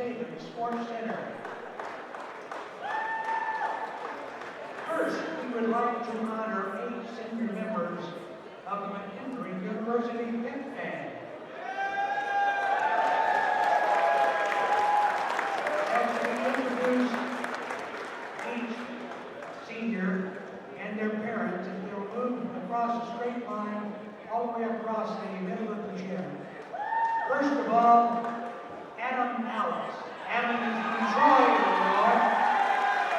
Stadium Sports Center. First, we would like to honor 8 senior members of the McKendree University Bearcats. As we introduce each senior and their parents, as they will move across a straight line all the way across the middle of the gym. First of all, Adam Alex. Adam is from Troy, Illinois,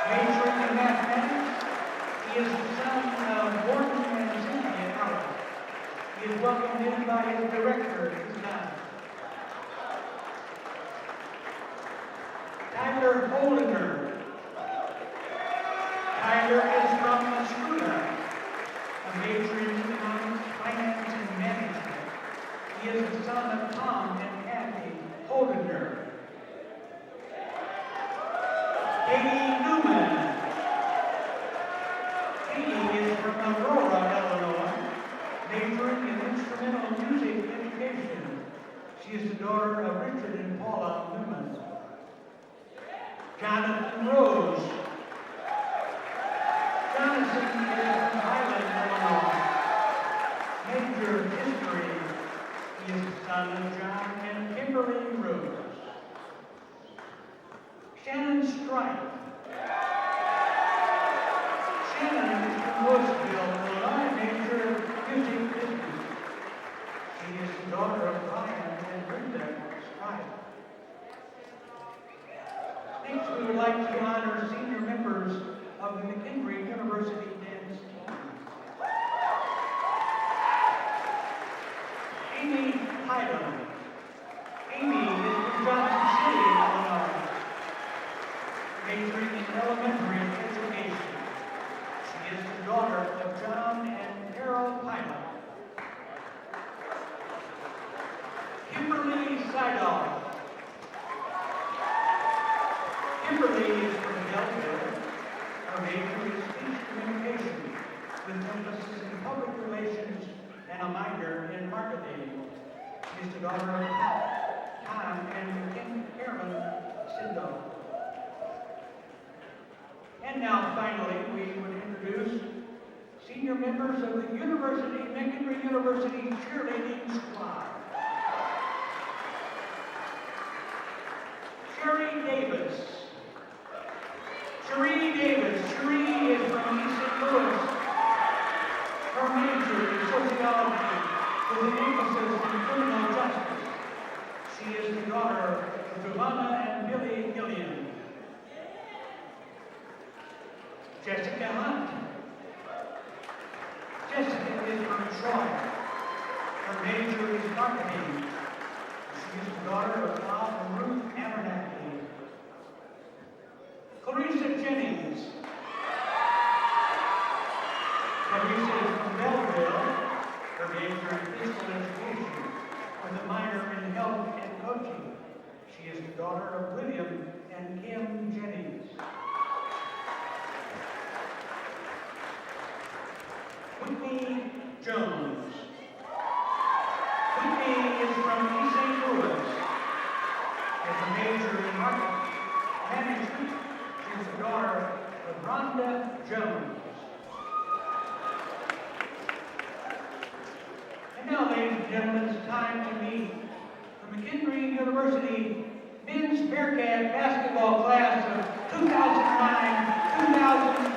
majoring in mathematics. He is the son of Gordon and Cynthia Alex. He is welcomed in by his director at this time. Tyler Holdinger. Tyler is from Mascouda, a major in economics, finance, and management. He is the son of Tom and Kathy Holdinger. Katie Newman. Katie is from Aurora, Illinois, majoring in instrumental music education. She is the daughter of Richard and Paula Newman. Jonathan Rose. Jonathan is from Highland, Illinois, major history. He is the son of John and Kimberly Rose. Shannon Stripe. Shannon is from Louisville, Illinois, major of music business. She is the daughter of Brian and Brenda Stripe. Next, we would like to honor senior members of the McKendree University dance team. Amy Hyland. Amy is from Johnson City, Illinois, majoring in elementary education. She is the daughter of John and Carol Hyland. Kimberly Seidel. Kimberly is from Delaware. Her major is speech communication, with emphasis in public relations and a minor in marketing. She is the daughter of Tom and Karen Sindel. And now, finally, we would introduce senior members of the McKendree University cheerleading squad. Sherry Davis. Cherie Davis. Cherie is from East St. Louis. Her major is sociology with an emphasis in criminal justice. She is the daughter of Giovanna and Billy Gillian. Jessica Hunt. Jessica is from Troy. Her major is marketing. She is the daughter of Bob and Ruth Abernathy. Clarissa Jennings. Clarissa is from Belleville. Her major in physical education with a minor in health and coaching. She is the daughter of William and Kim Jennings. Whitney Jones. Whitney is from East St. Louis. Has a major in marketing management. She is the daughter of Rhonda Jones. And now, ladies and gentlemen, it's time to meet the McKendree University men's Bearcat basketball class of 2009-2010.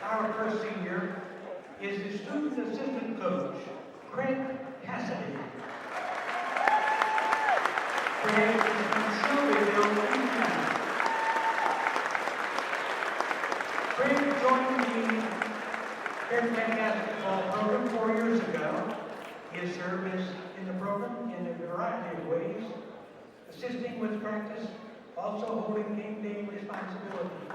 Our first senior is the student assistant coach, Craig Cassidy. Craig is from Shelbyville, Indiana. Craig joined the Bearcat basketball program 4 years ago. He has served in the program in a variety of ways, assisting with practice, also holding game day responsibilities.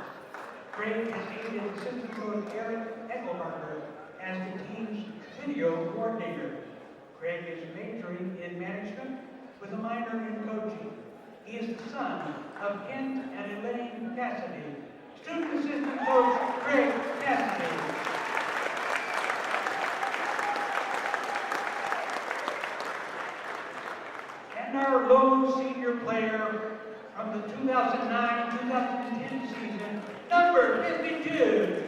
Craig has aided assistant coach Eric Eckelbarger as the team's video coordinator. Craig is majoring in management with a minor in coaching. He is the son of Kent and Elaine Cassidy. Student assistant coach Craig Cassidy. and our lone senior player from the 2009-2010 season, number 52,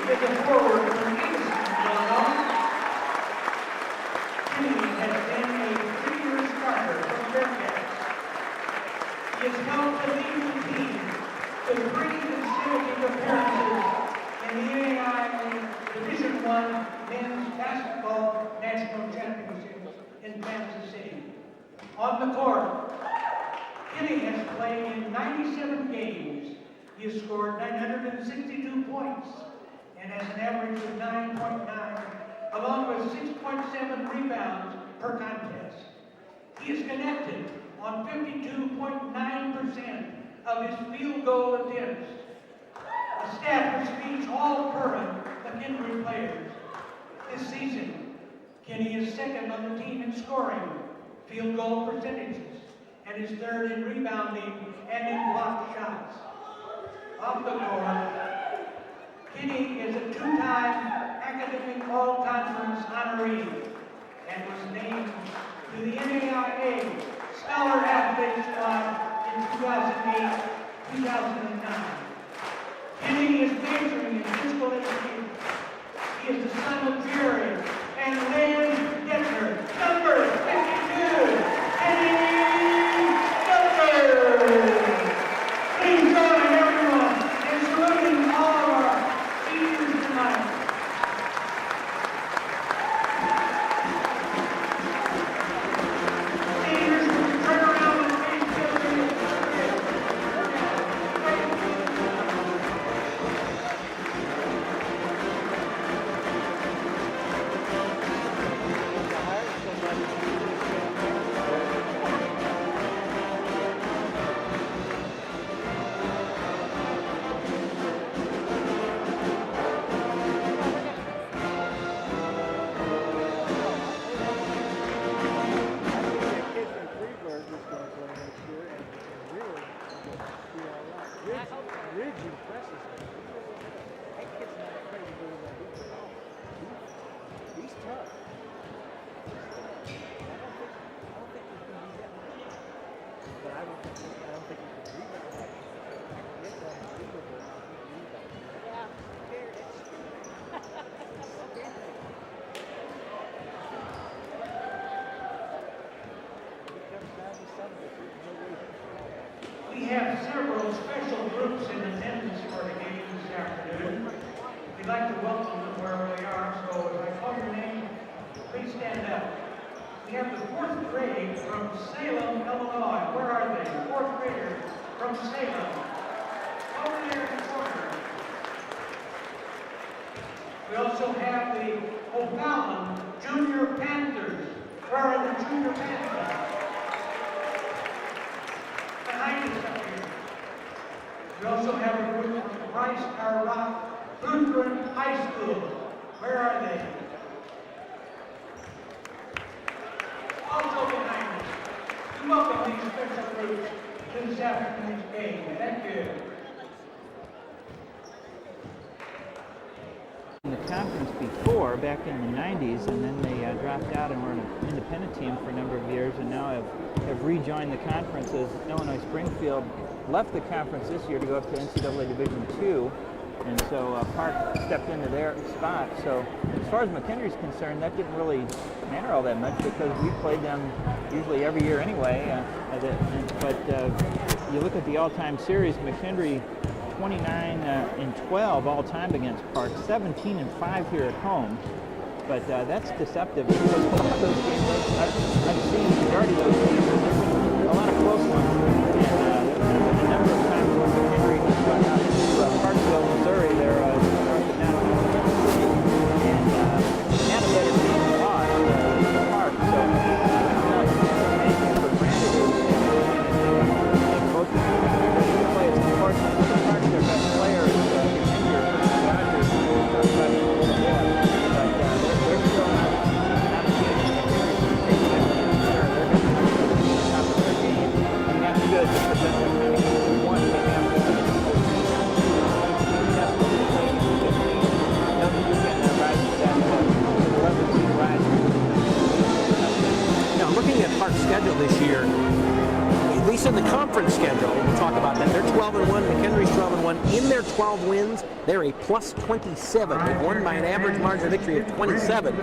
is a forward from Easton, Illinois. Kenny has been a 3-year starter for the Bearcats. He has helped to lead the team to 3 consecutive appearances in the NAIA Division I Men's Basketball National Championships in Kansas City. On the court, Kenny has played in 97 games. He has scored 962 points and has an average of 9.9, along with 6.7 rebounds per contest. He is connected on 52.9% of his field goal attempts. A stat which beats all current McKendree players. This season, Kenny is second on the team in scoring, field goal percentages, and is third in rebounding and in blocked shots. Off the court, Kenny is a 2-time academic all-conference honoree and was named to the NAIA Scholar Athlete Squad in 2008-2009. Kenny is majoring in physical education. He is the son of Jerry and Lynn Detmer, number 52, Kenny Detmer. Please join everyone in saluting all of our seniors tonight. Seniors, turn around and face the other. We have several special groups in attendance for the game this afternoon. We'd like to welcome them wherever they are, so if I call your name, please stand up. We have the 4th grade from Salem, Illinois. Where are they? 4th graders from Salem. Over there in the corner. We also have the O'Fallon Junior Panthers. Where are the Junior Panthers? Behind us up here. We also have a group from Christ Our Rock Lutheran High School. Where are they? Also behind us. We welcome these special groups to this afternoon's game. Thank you. In the conference before, back in the 90s, and then they dropped out and were an independent team for a number of years, and now have rejoined the conference as Illinois Springfield left the conference this year to go up to NCAA Division II, and so Park stepped into their spot. So as far as McKendree's concerned, that didn't really matter all that much because we played them usually every year anyway. But you look at the all-time series, McKendree 29-12 all-time against Park, 17-5 here at home. But that's deceptive because a lot of those games I've seen, the majority of those games, there's been a lot of close ones. And there's been a number of times when McKendree has gone out to Parkville, Missouri, they're up and down and had a better team than lost to Park. So I'm not taking it for granted. Most of the teams are ready to play. It's unfortunate for Park, their best player is Rogers, but they're still not a team. on schedule this year, at least in the conference schedule, we'll talk about that. They're 12-1. McKendree's 12-1. In their 12 wins, they're a plus 27. They've won by an average margin of victory of 27,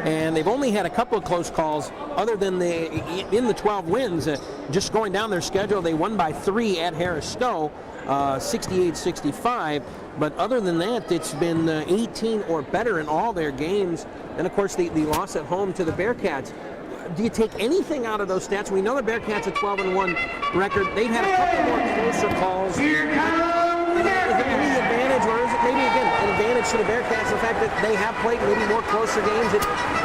and they've only had a couple of close calls. Other than in the 12 wins, just going down their schedule, they won by 3 at Harris Stowe, 68-65. But other than that, it's been 18 or better in all their games. And of course, the loss at home to the Bearcats. Do you take anything out of those stats? We know the Bearcats a 12-1 record. They've had a couple more closer calls. Is there any advantage, or is it maybe again an advantage to the Bearcats, the fact that they have played maybe more closer games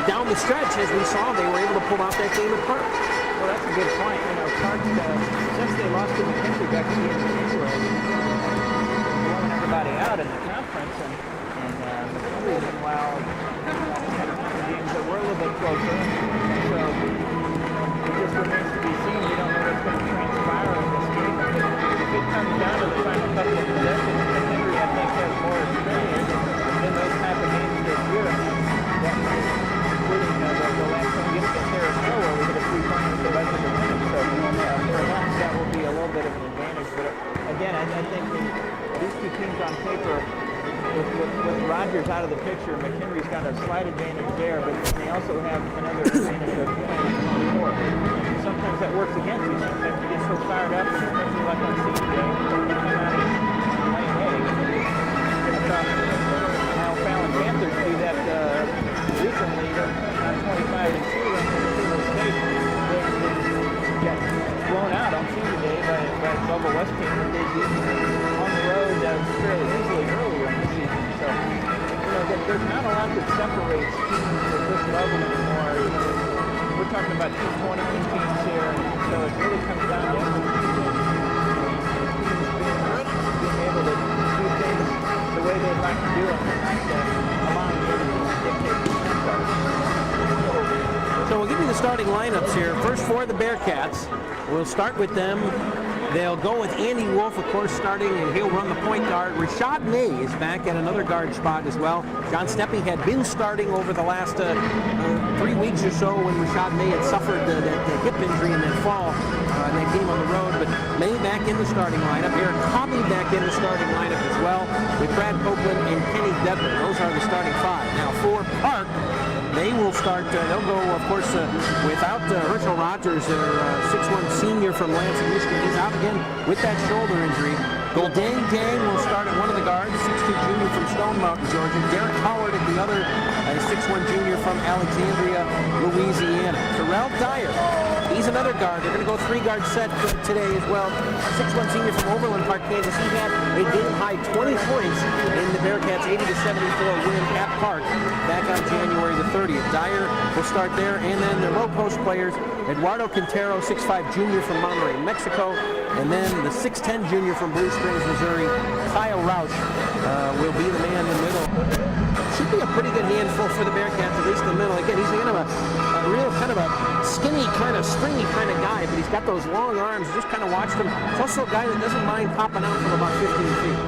down the stretch, as we saw, they were able to pull out that game at Park? Well, that's a good point. You know, Park, since they lost to McKendree back in the end of January, blowing everybody out in the conference, and McKendree, meanwhile, had games that were a little bit closer. So it just remains to be seen. We don't know what's going to transpire in this game. If it comes down to the final couple of possessions, McKendree, I think, has more experience in those type of games this year. That might, including the last one against Harris Stowe, where we hit a 3-point with the rest of the team. So for us, that will be a little bit of an advantage. But again, I think these two teams on paper, with Rogers out of the picture, McKendree's got a slight advantage there, but they also have another advantage of playing on court. Sometimes that works against you. Sometimes you get so fired up, and especially like on senior day, you come out and lay an egg. I saw Al Fallon Panthers do that recently on 25-2 in State. They got blown out on senior day by a Bubba West team that they beat on the road fairly easily earlier in the season. So, you know, there's not a lot that separates teams at this level anymore. You know, we're talking about 222 teams here, and so it really comes down to being able to do things the way they'd like to do them, and not allowing the other teams to dictate the start. So we'll give you the starting lineups here. First for the Bearcats. We'll start with them. They'll go with Andy Wolff, of course, starting, and he'll run the point guard. Rashad May is back at another guard spot as well. John Steppe had been starting over the last 3 weeks or so when Rashad May had suffered the hip injury in that fall, in that game on the road. But May back in the starting lineup. Eric Hobby back in the starting lineup as well, with Brad Copeland and Kenny Dedler. Those are the starting 5. Now for Park, they will start, they'll go, of course, without Herschel Rogers, their 6'1 senior from Lansing, Michigan. He's out again with that shoulder injury. Goldang Gang will start at one of the guards, 6'2 junior from Stone Mountain, Georgia. Derek Howard at the other, 6'1 junior from Alexandria, Louisiana. Terrell Dyer, he's another guard. They're going to go 3-guard set today as well. 6'1 senior from Overland Park, Kansas. He had a game-high 20 points in the Bearcats' 80-74 win at Park back on January the 30th. Dyer will start there, and then the low-post players, Eduardo Quintero, 6'5 junior from Monterrey, Mexico, and then the 6'10 junior from Blue Springs, Missouri, Kyle Roush, will be the man in the middle. Should be a pretty good handful for the Bearcats, at least in the middle. Again, he's kind of a real kind of a skinny, kind of stringy kind of guy, but he's got those long arms. Just kind of watched him. He's also a guy that doesn't mind popping out from about 15 feet.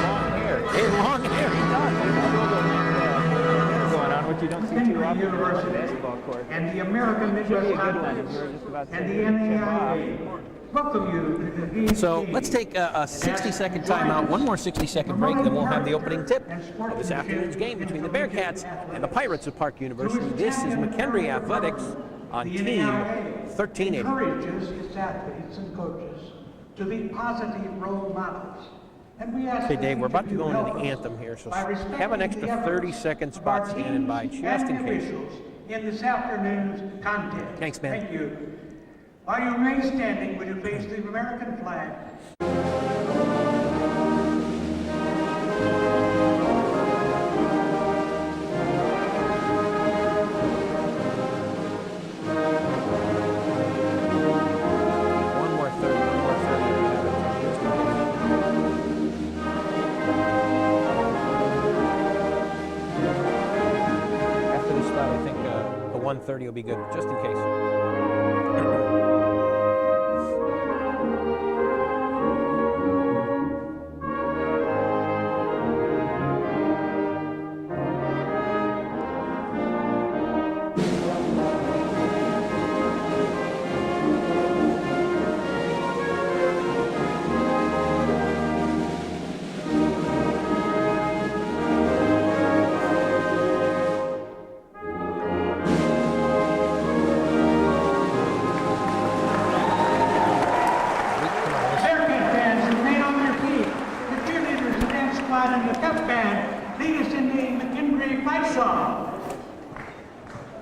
Long hair. And long hair. He does. Going on, which you don't see too often in the basketball court. And the American Midwest Conference and the NAIA welcome you. So let's take a 60-second timeout, one more 60-second break, then we'll have the opening tip of this afternoon's game between the Bearcats and the Pirates of Park University. This is McKendree Athletics on Team 1380. Encourages its athletes and coaches to be positive role models. And we ask Hey Dave, we're about to go into the anthem here, so have an extra 30-second spot standing by just in case. In this afternoon's contest. Thanks, man. Thank you. While you remain standing, would you face the American flag? One more 30. After this spot, I think the 130 will be good, just in case.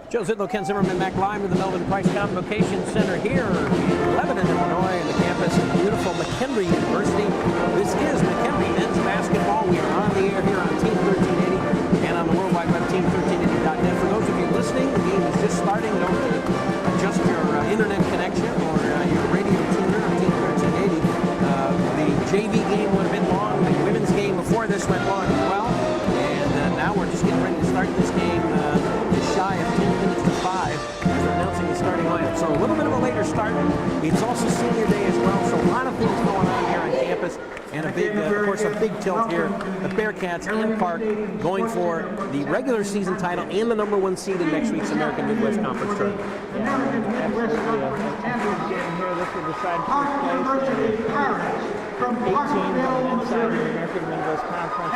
Joe Zidlow, Ken Zimmerman, back live to the Melvin Price Convocation Center here in Lebanon, Illinois, on the campus of beautiful McKendree University. This is McKendree men's basketball. We are on the air here on Team 1380 and on the World Wide Web, team1380.net. For those of you listening, the game is just starting. Don't adjust your internet connection or your radio tuner on Team 1380. The JV game would have been long. The women's game before this went long as well. And now we're just getting ready to start this game just shy of 10 minutes to 5 as we're announcing the starting lineup. So a little bit of a later start. It's also senior day as well, so a lot of things going on here on campus. And a big, of course, a big tilt here. The Bearcats and Park going for the regular season title and the #1 seed in next week's American Midwest Conference tournament. This will decide first place. 18 on the inside of the American Midwest Conference.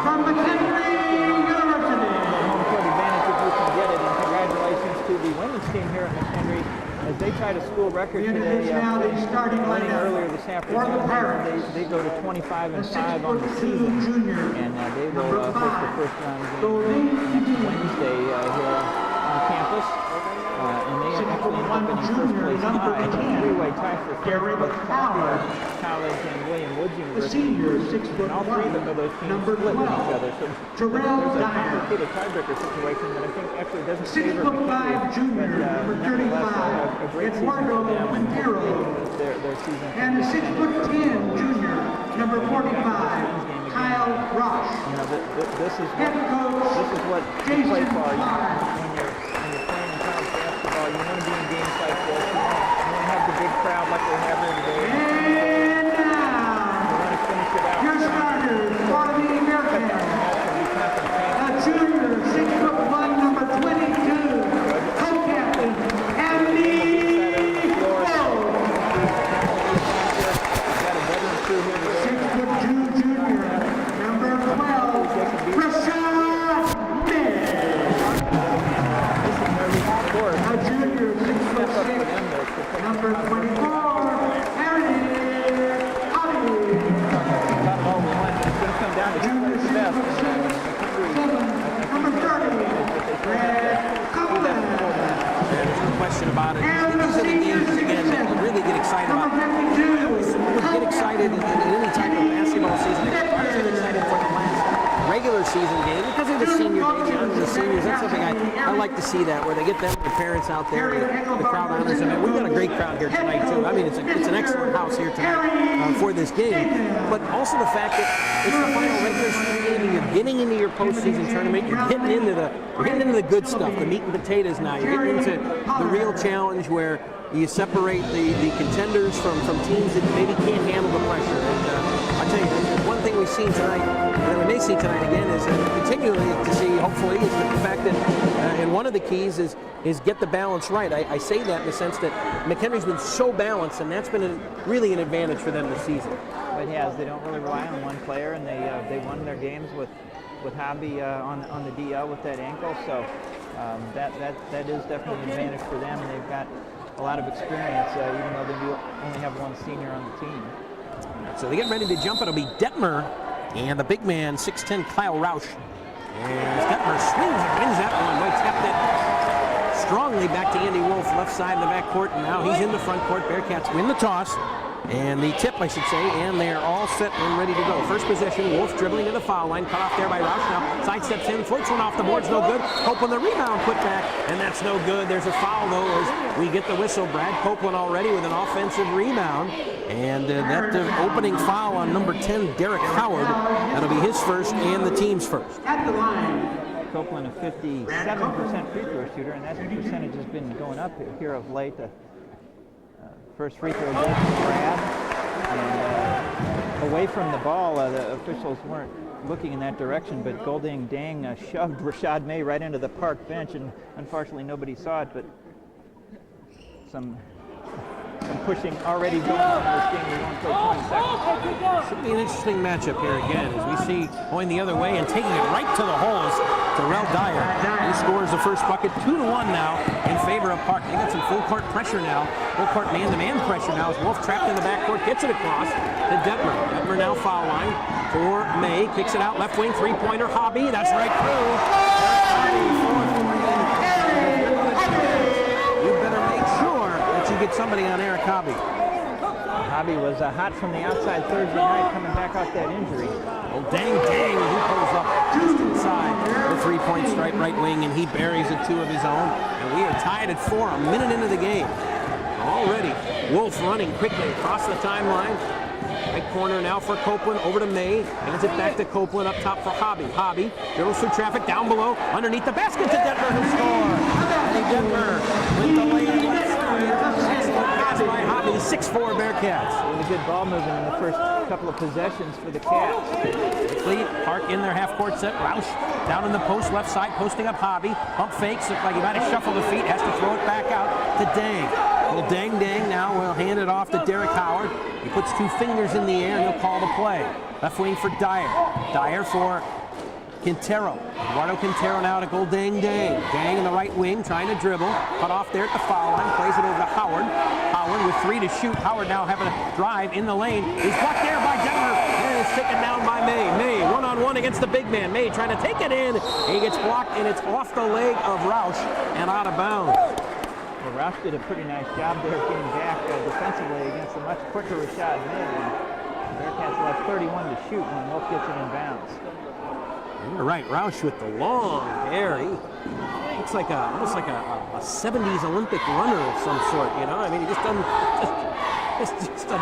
From McKendree University. Home court advantage if you can get it. And congratulations to the women's team here at McKendree as they tied a school record today. Winning earlier this afternoon. They go to 25-5 on the season, and they will host the first round game next Wednesday here on campus. And they actually end up in first place tie, a three-way tie for first with Concord College and William Woods University. And all three of those teams split with each other. So there's a complicated tiebreaker situation that I think actually doesn't favor McKendree, but nevertheless a great season for them and their season. And a 6'10" junior, number 45, Kyle Rush. You know, this is what you play for when you're playing in college basketball. You want to be in games like this. You want to have the big crowd like we have here today. And now, you want to finish it out. your starters for the Bearcats. A junior, 6'1", number 22, co-captain, Andy Wolff. 6'2" junior, number 12, Rashad May. A junior, 6'6", number 24, Harry Hobby. Junior, 6'7", number 30, Brad Copeland. There's no question about it. And These are the games, again, that you really get excited about. number 52, I always would get excited in any type of basketball season. I was excited for the last regular season game because of the senior day, the the seniors. That's something I like to see, that where they get them, the parents out there, the crowd honors them. And we've got a great crowd here tonight too. I mean, it's an excellent house here tonight for this game. But also the fact that it's the final regular season game and you're getting into your postseason tournament. You're getting into the good stuff, the meat and potatoes now. You're getting into the real challenge where you separate the contenders from teams that maybe can't handle the pressure. And I'll tell you, one thing we've seen tonight, that we may see tonight again, is continually to see, hopefully, is the fact that, and one of the keys is get the balance right. I say that in the sense that McKendree's been so balanced, and that's been really an advantage for them this season. It has. They don't really rely on one player, and they won their games with Hobby on the DL with that ankle. So that is definitely an advantage for them, and they've got a lot of experience, even though they only have one senior on the team. So they get ready to jump. It'll be Detmer and the big man, 6'10", Kyle Roush. And Detmer swings and wins that one. Boy, tapped it strongly back to Andy Wolff, left side of the backcourt, and now he's in the front court. Bearcats win the toss. And the tip, I should say, and they are all set and ready to go. First possession, Wolff dribbling to the foul line, cut off there by Roush. Now sidesteps in, floats one off the boards, no good. Copeland the rebound, put back, and that's no good. There's a foul though as we get the whistle. Brad Copeland already with an offensive rebound, and that opening foul on number 10, Derek Howard. That'll be his first and the team's first. At the line, Copeland, a 57% free throw shooter, and that percentage has been going up here of late. First free throw goes to Brad, and away from the ball, the officials weren't looking in that direction, but Golding Dang shoved Rashad May right into the Park bench, and unfortunately nobody saw it, but some pushing already going on in this game. We won't play 20 seconds. Should be an interesting matchup here again, as we see going the other way and taking it right to the holes. Terrell Dyer, who scores the first bucket, 2-1 now in favor of Park. They got some full court pressure now, full court man-to-man pressure now as Wolff trapped in the backcourt, gets it across to Detmer. Detmer now foul line for May, kicks it out left wing, three-pointer, Hobby, that's right through. Hobby for 3. get somebody on Eric Hobby. Hobby was hot from the outside Thursday night, coming back off that injury. Oh, dang, he pulls up just inside the three-point stripe right wing, and he buries a two of his own. And we are tied at 4, a minute into the game. Already, Wolff running quickly across the timeline. Right corner now for Copeland, over to May. Hands it back to Copeland, up top for Hobby. Hobby dribbles through traffic, down below, underneath the basket to Detmer, who score. Eddie Detmer with the lay-in. Excellent pass by Hobby, 6'4" Bearcats. Really good ball movement in the first couple of possessions for the Cats. Quickly, Park in their half-court set. Roush down in the post, left side, posting up Hobby. Pump fakes, look like he might have shuffled the feet, has to throw it back out to Dang. Well, Dang now will hand it off to Derek Howard. He puts 2 fingers in the air and he'll call the play. Left wing for Dyer. Dyer for Quintero. Eduardo Quintero now to Dang. Dang in the right wing, trying to dribble. Cut off there at the foul line, plays it over to Howard. Howard with 3 to shoot. Howard now having a drive in the lane. He's blocked there by Detmer, and it's taken down by May. May, one-on-one against the big man. May trying to take it in. He gets blocked, and it's off the leg of Roush and out of bounds. Well, Roush did a pretty nice job there getting back defensively against a much quicker Rashad May. The Bearcats left 31 to shoot when Wolff gets it in bounds. You're right, Roush with the long hair. He looks like almost like a 70s Olympic runner of some sort, you know? I mean, he just doesn't, just a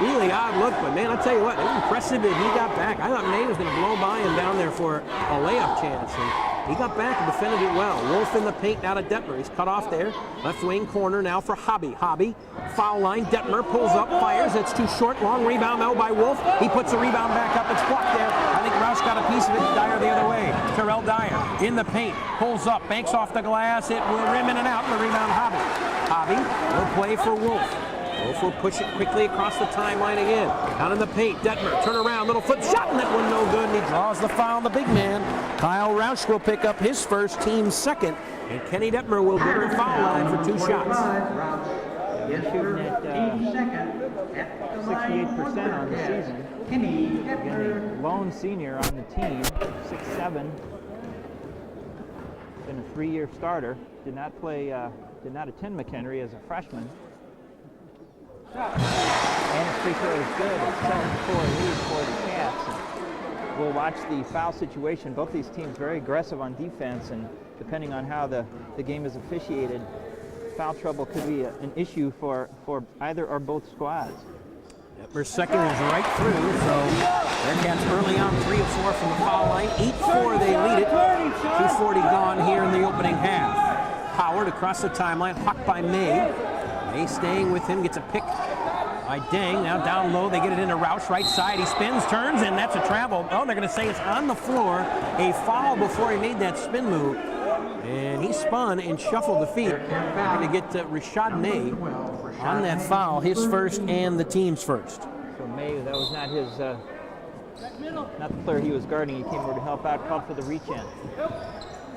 really odd look, but man, I'll tell you what, it was impressive that he got back. I thought May was going to blow by him down there for a layup chance, and he got back and defended it well. Wolff in the paint now to Detmer. He's cut off there. Left wing corner now for Hobby. Hobby, foul line. Detmer pulls up, fires. It's too short. Long rebound now by Wolff. He puts the rebound back up. It's blocked there. I think Roush got a piece of it. Dyer the other way. Terrell Dyer in the paint. Pulls up, banks off the glass. It will rim in and out. And the rebound Hobby. Hobby will play for Wolff. Wolff will push it quickly across the timeline again. Down in the paint, Detmer, turn around, little flip shot, and that one no good, and he draws the foul on the big man. Kyle Roush will pick up his first, team second, and Kenny Detmer will go to the foul line for 2 shots. He's shooting at 68% on the season. Again, the lone senior on the team, 6'7". Been a 3-year starter. Did not attend McKendree as a freshman. And his free throw is good. It's 7-4 lead for the Cats. We'll watch the foul situation. Both these teams very aggressive on defense, and depending on how the game is officiated, foul trouble could be an issue for either or both squads. Detmer's second is right through, so Bearcats early on 3 of 4 from the foul line. 8-4 they lead it. 2:40 gone here in the opening half. Howard across the timeline, hawked by May. May staying with him, gets a pick by Dang. Now down low, they get it into Roush, right side. He spins, turns, and that's a travel. Oh, they're going to say it's on the floor. A foul before he made that spin move. And he spun and shuffled the feet. They're going to get Rashad May on that foul, his first and the team's first. So May, that was not his, not the player he was guarding. He came over to help out, called for the reach in.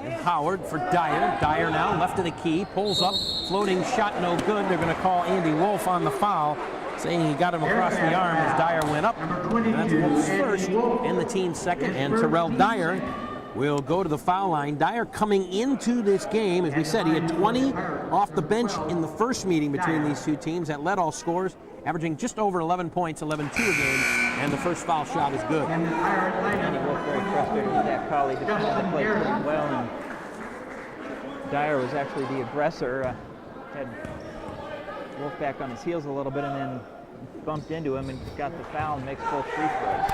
And Howard for Dyer. Dyer now left of the key, pulls up, floating shot no good. They're going to call Andy Wolff on the foul, saying he got him across the arm as Dyer went up. And that's Wolff's first and the team's second. And Terrell Dyer will go to the foul line. Dyer coming into this game, as we said, he had 20 off the bench in the first meeting between these two teams. That led all scores, averaging just over 11 points, 11-2 a game, and the first foul shot is good. Andy Wolff very frustrated with that call. He defended the play pretty well, and Dyer was actually the aggressor. Had Wolff back on his heels a little bit and then bumped into him and got the foul and makes both free throws.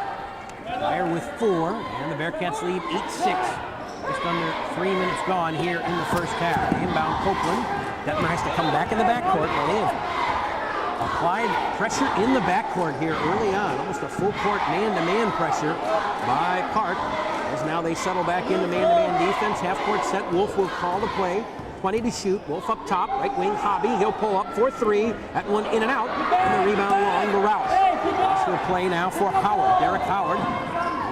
Dyer with 4, and the Bearcats lead 8-6. Just under 3 minutes gone here in the first half. Inbound Copeland. Detmer has to come back in the backcourt. Well, they have applied pressure in the backcourt here early on. Almost a full court man-to-man pressure by Park. As now they settle back into man-to-man defense. Half-court set. Wolff will call the play. 20 to shoot. Wolff up top. Right wing Hobby. He'll pull up for 3. That one in and out. And the rebound long to Roush. Roush will play now for Howard. Derek Howard.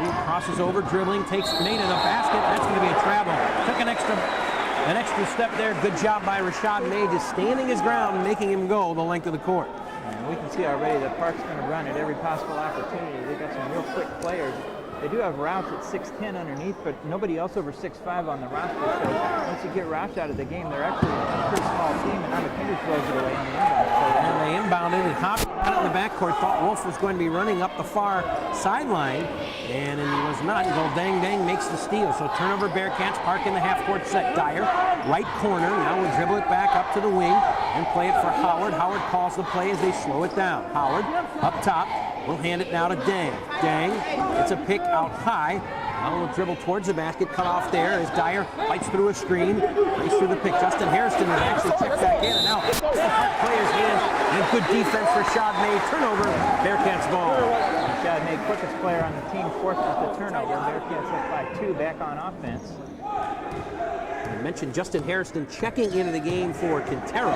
He crosses over, dribbling, takes May to the basket. That's going to be a travel. Took an extra step there. Good job by Rashad May, just standing his ground and making him go the length of the court. And we can see already that Park's going to run at every possible opportunity. They've got some real quick players. They do have Roush at 6'10" underneath, but nobody else over 6'5" on the roster. So once you get Roush out of the game, they're actually a pretty small team, and now McKendree throws it away on the inbound. Hobby out in the backcourt thought Wolff was going to be running up the far sideline, and he was not until Dang makes the steal. So turnover Bearcats, Park in the half-court set. Dyer, right corner, now we'll dribble it back up to the wing and play it for Howard. Howard calls the play as they slow it down. Howard up top, will hand it now to Dang. Dang, it's a pick out high. Now we'll dribble towards the basket, cut off there as Dyer fights through a screen, race through the pick. Justin Hairston has actually checked back in, and now the Park player's hand, and good defense for Chardonnay. Turnover, Bearcats ball. Chardonnay, quickest player on the team, forces the turnover. Bearcats up by 2, back on offense. I mentioned Justin Hairston checking into the game for Quintero.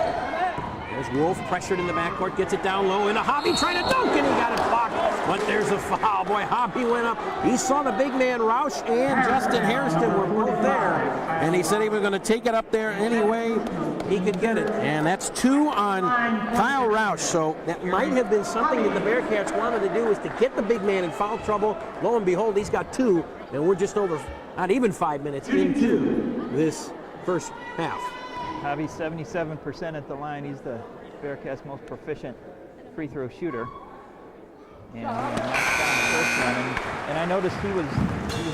There's Wolff pressured in the backcourt, gets it down low, and a Hobby trying to dunk, and he got it blocked. But there's a foul. Boy, Hobby went up. He saw the big man Roush and Justin Hairston were both there, and he said he was going to take it up there any way he could get it. And that's 2 on Kyle Roush. So that might have been something that the Bearcats wanted to do, is to get the big man in foul trouble. Lo and behold, he's got 2, and we're just over, not even 5 minutes into this first half. Hobby 77% at the line. He's the Bearcats' most proficient free throw shooter. And he knocked down the first one. And I noticed he was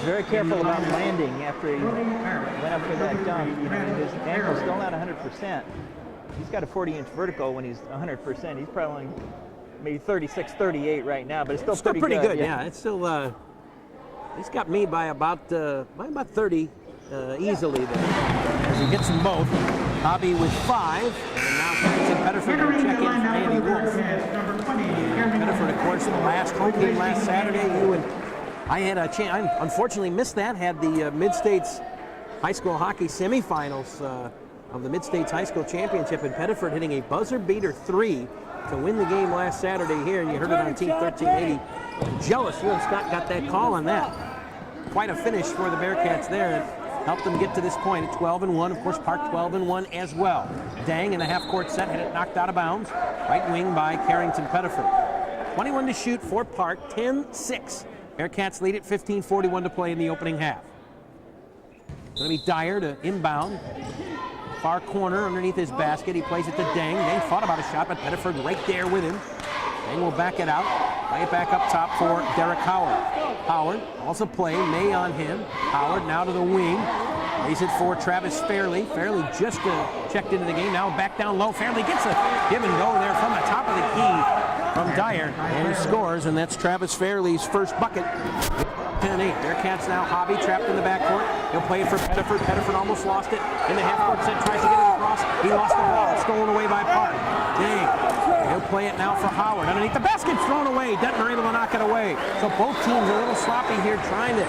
very careful about landing after he went up for that dunk. You know, his ankle's still not 100%. He's got a 40-inch vertical when he's 100%. He's probably maybe 36, 38 right now, but it's still pretty good. Yeah, it's still. He's got me by about 30 easily there. As he gets them both. Hobby with 5, and now Carrington Pettiford will check in for Andy Wolff. Pettiford, of course, the last home game last Saturday. I had a chance. I unfortunately missed that. Had the Mid-States High School Hockey semifinals of the Mid-States High School Championship, and Pettiford hitting a buzzer beater 3 to win the game last Saturday here, and you heard it on Team 1380. I'm jealous you and Scott got that call on that. Quite a finish for the Bearcats there. Helped them get to this point at 12-1. Of course, Park 12-1 as well. Dang in the half-court set had it knocked out of bounds. Right wing by Carrington Pettiford. 21 to shoot for Park, 10-6. Bearcats lead at 15:41 to play in the opening half. Going to be Dyer to inbound. Far corner underneath his basket. He plays it to Dang. Dang thought about a shot, but Pettiford right there with him. Dang will back it out. Play it back up top for Derek Howard. Howard, also play, May on him. Howard now to the wing. Plays it for Travis Fairley. Fairley just checked into the game. Now back down low. Fairley gets a give and go there from the top of the key from Dyer. And he scores, and that's Travis Fairley's first bucket. 10-8. Bearcats now Hobby trapped in the backcourt. He'll play it for Pettiford. Pettiford almost lost it in the half-court set. Tries to get it across. He lost the ball. Stolen away by Park. Dang. He'll play it now for Howard. Underneath the basket, thrown away. Detmer able to knock it away. So both teams are a little sloppy here, trying to,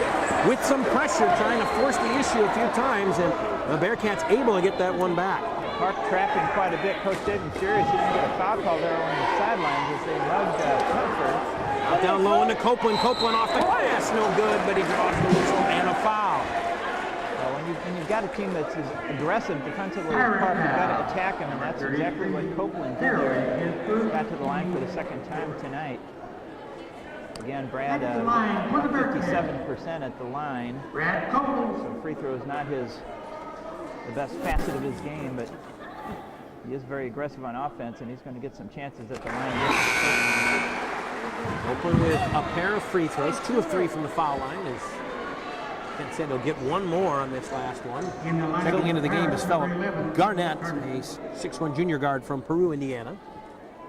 with some pressure, trying to force the issue a few times, and the Bearcats able to get that one back. Park trapping quite a bit. Coach David furious he didn't get a foul call there on the sidelines as they mugged Pettiford. Down low into Copeland. Copeland off the glass, no good, but he draws the whistle and a foul. When you've got a team that's as aggressive defensively as Park, you've got to attack them, and that's exactly what Copeland did there. He got to the line for the second time tonight. Again, Brad 57% at the line. So free throw is not the best facet of his game, but he is very aggressive on offense, and he's going to get some chances at the line. Copeland with a pair of free throws, 2 of 3 from the foul line. As Ken said, he'll get one more on this last one. Checking into the game is Philip Garnett, a 6'1" junior guard from Peru, Indiana.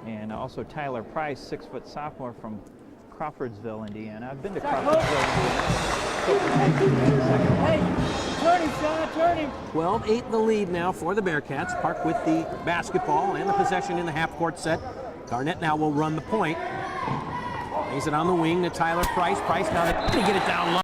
And also Tyler Price, 6-foot sophomore from Crawfordsville, Indiana. I've been to Crawfordsville, Indiana. Hey, turning, son, turning. 12-8 the lead now for the Bearcats. Park with the basketball and the possession in the half-court set. Garnett now will run the point. Lays it on the wing to Tyler Price. Price now to get it down low.